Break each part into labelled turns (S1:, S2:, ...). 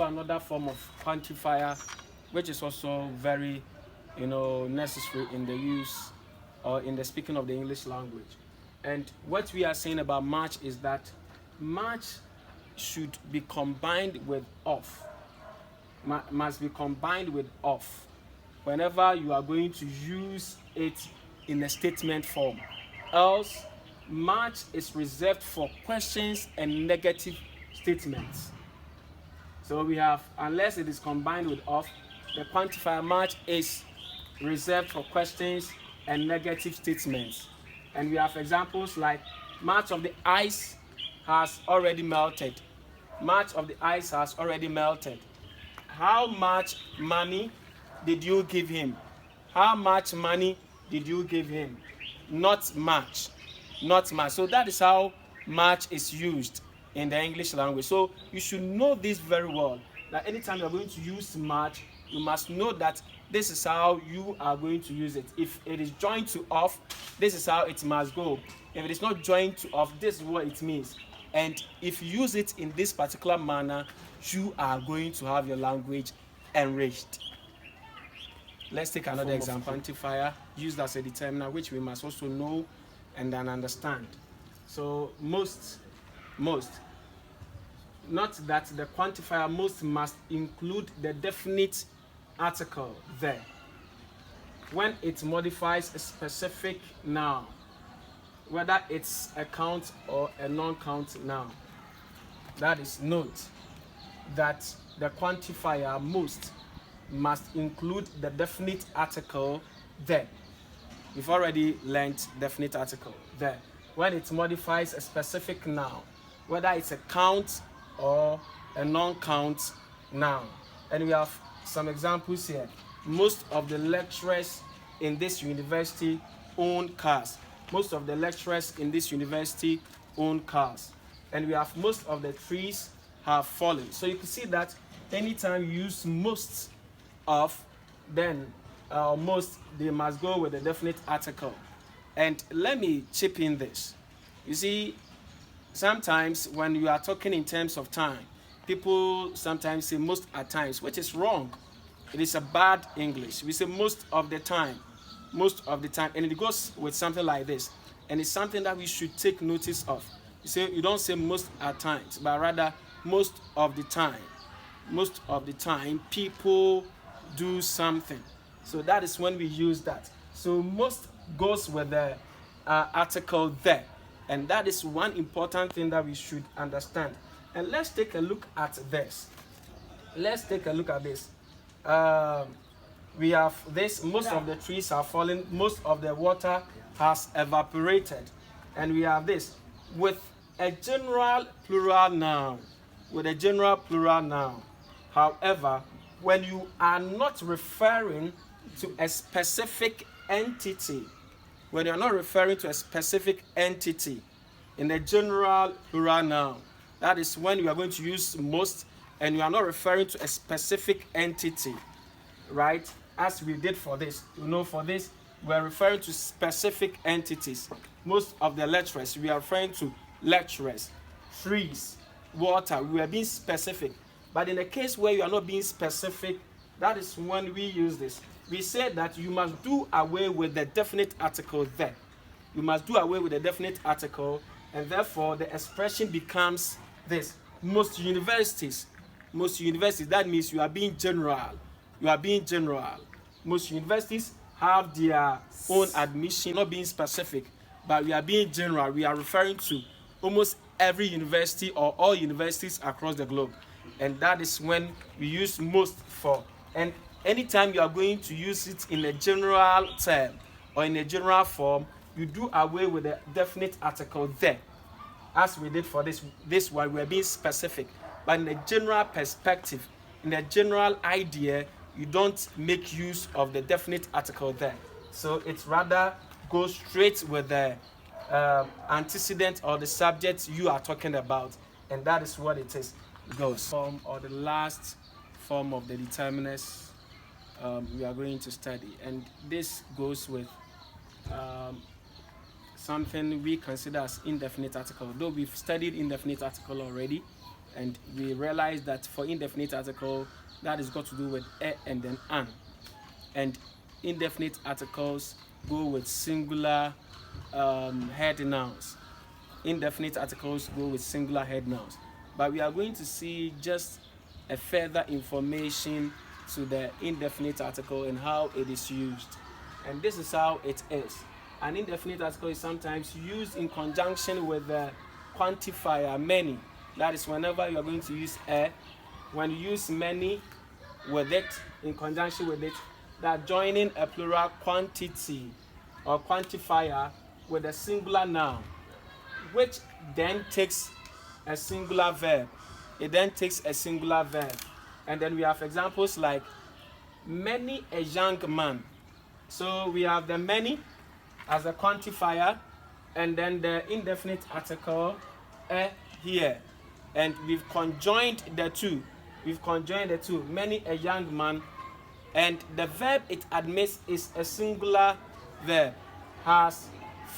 S1: Another form of quantifier, which is also very, necessary in the use or in the speaking of the English language. And what we are saying about much is that much should be combined with of. Must be combined with of whenever you are going to use it in a statement form. Else, much is reserved for questions and negative statements. So we have, unless it is combined with of, the quantifier much is reserved for questions and negative statements. And we have examples like much of the ice has already melted. Much of the ice has already melted. How much money did you give him? How much money did you give him? Not much. Not much. So that is how much is used in the English language. So you should know this very well. That anytime you are going to use much, you must know that this is how you are going to use it. If it is joined to of, this is how it must go. If it is not joined to of, this is what it means. And if you use it in this particular manner, you are going to have your language enriched. Let's take another example. Quantifier used as a determiner, which we must also know and then understand. So most, not that the quantifier most must include the definite article there when it modifies a specific noun, whether it's a count or a non-count noun. That is, note that the quantifier most must include the definite article there. We've already learned definite article there. When it modifies a specific noun, whether it's a count or a non-count noun. And we have some examples here. Most of the lecturers in this university own cars. Most of the lecturers in this university own cars. And we have most of the trees have fallen. So you can see that anytime you use most of, then most, they must go with a definite article. And let me chip in this. You see, sometimes when you are talking in terms of time, people sometimes say most at times, which is wrong. It is a bad English. We say most of the time, and it goes with something like this. And it's something that we should take notice of. You don't say most at times, but rather most of the time. Most of the time, people do something. So that is when we use that. So most goes with the article there. And that is one important thing that we should understand. And let's take a look at this. We have this, most of the trees are falling, most of the water has evaporated. And we have this, with a general plural noun. However, when you are not referring to a specific entity, in a general plural noun, that is when you are going to use most and you are not referring to a specific entity, right? As we did for this. For this, we are referring to specific entities. Most of the lecturers, we are referring to lecturers, trees, water. We are being specific. But in the case where you are not being specific, that is when we use this. We say that you must do away with the definite article there. You must do away with the definite article, and therefore the expression becomes this. Most universities, that means you are being general. Most universities have their own admission, not being specific, but we are being general. We are referring to almost every university or all universities across the globe. And that is when we use most for. And anytime you are going to use it in a general term or in a general form, you do away with the definite article there. As we did for this one, we are being specific. But in a general perspective, in a general idea, you don't make use of the definite article there. So it rather goes straight with the antecedent or the subject you are talking about. And that is what it is. Goes. Or the last form of the determiners we are going to study. And this goes with something we consider as indefinite article. Though we've studied indefinite article already, And we realize that for indefinite article, that is got to do with a and then an. And indefinite articles go with singular head nouns. Indefinite articles go with singular head nouns. But we are going to see just a further information to the indefinite article and how it is used. And this is how it is. An indefinite article is sometimes used in conjunction with the quantifier many. That is whenever you are going to use a, when you use many with it, in conjunction with it, that joining a plural quantity or quantifier with a singular noun, which then takes a singular verb. It then takes a singular verb. And then we have examples like many a young man. So we have the many as a quantifier, and then the indefinite article a here. And we've conjoined the two. Many a young man. And the verb it admits is a singular verb. Has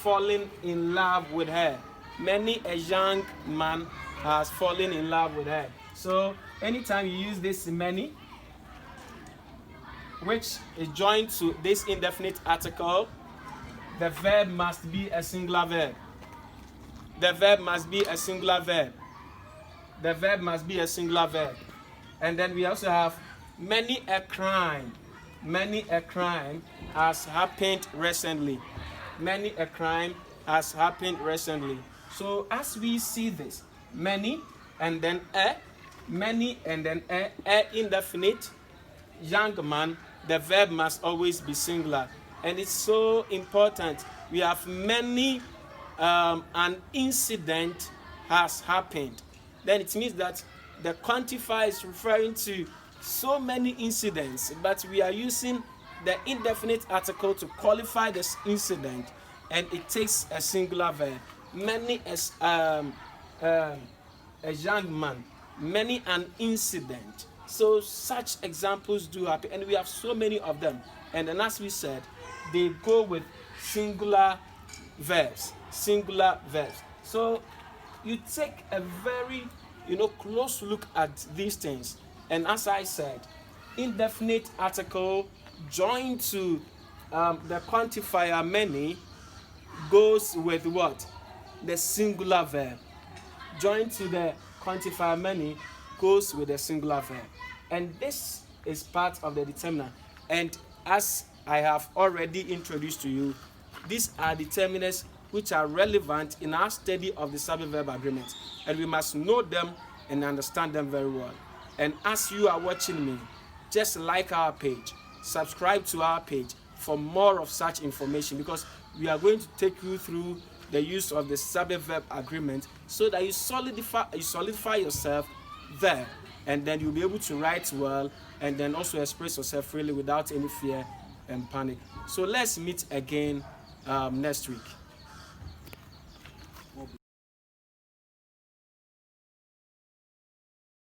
S1: fallen in love with her. Many a young man has fallen in love with her. So anytime you use this many, which is joined to this indefinite article, the verb must be a singular verb. The verb must be a singular verb. The verb must be a singular verb. And then we also have many a crime. Many a crime has happened recently. Many a crime has happened recently. So as we see this, many and then a, many and then a indefinite, young man, the verb must always be singular. And it's so important. We have many, an incident has happened. Then it means that the quantifier is referring to so many incidents, but we are using the indefinite article to qualify this incident, and it takes a singular verb. Many as a young man, many an incident. So such examples do happen, and we have so many of them. And then as we said, they go with singular verbs. Singular verbs. So you take a very close look at these things. And as I said, indefinite article joined to the quantifier many goes with what? The singular verb. Joined to the quantifier many goes with the singular verb. And this is part of the determiner. And as I have already introduced to you, these are determiners which are relevant in our study of the subject-verb agreement. And we must know them and understand them very well. And as you are watching me, just like our page, subscribe to our page for more of such information, because we are going to take you through the use of the subject-verb agreement so that you solidify yourself there, and then you'll be able to write well and then also express yourself freely without any fear and panic. So let's meet again next week.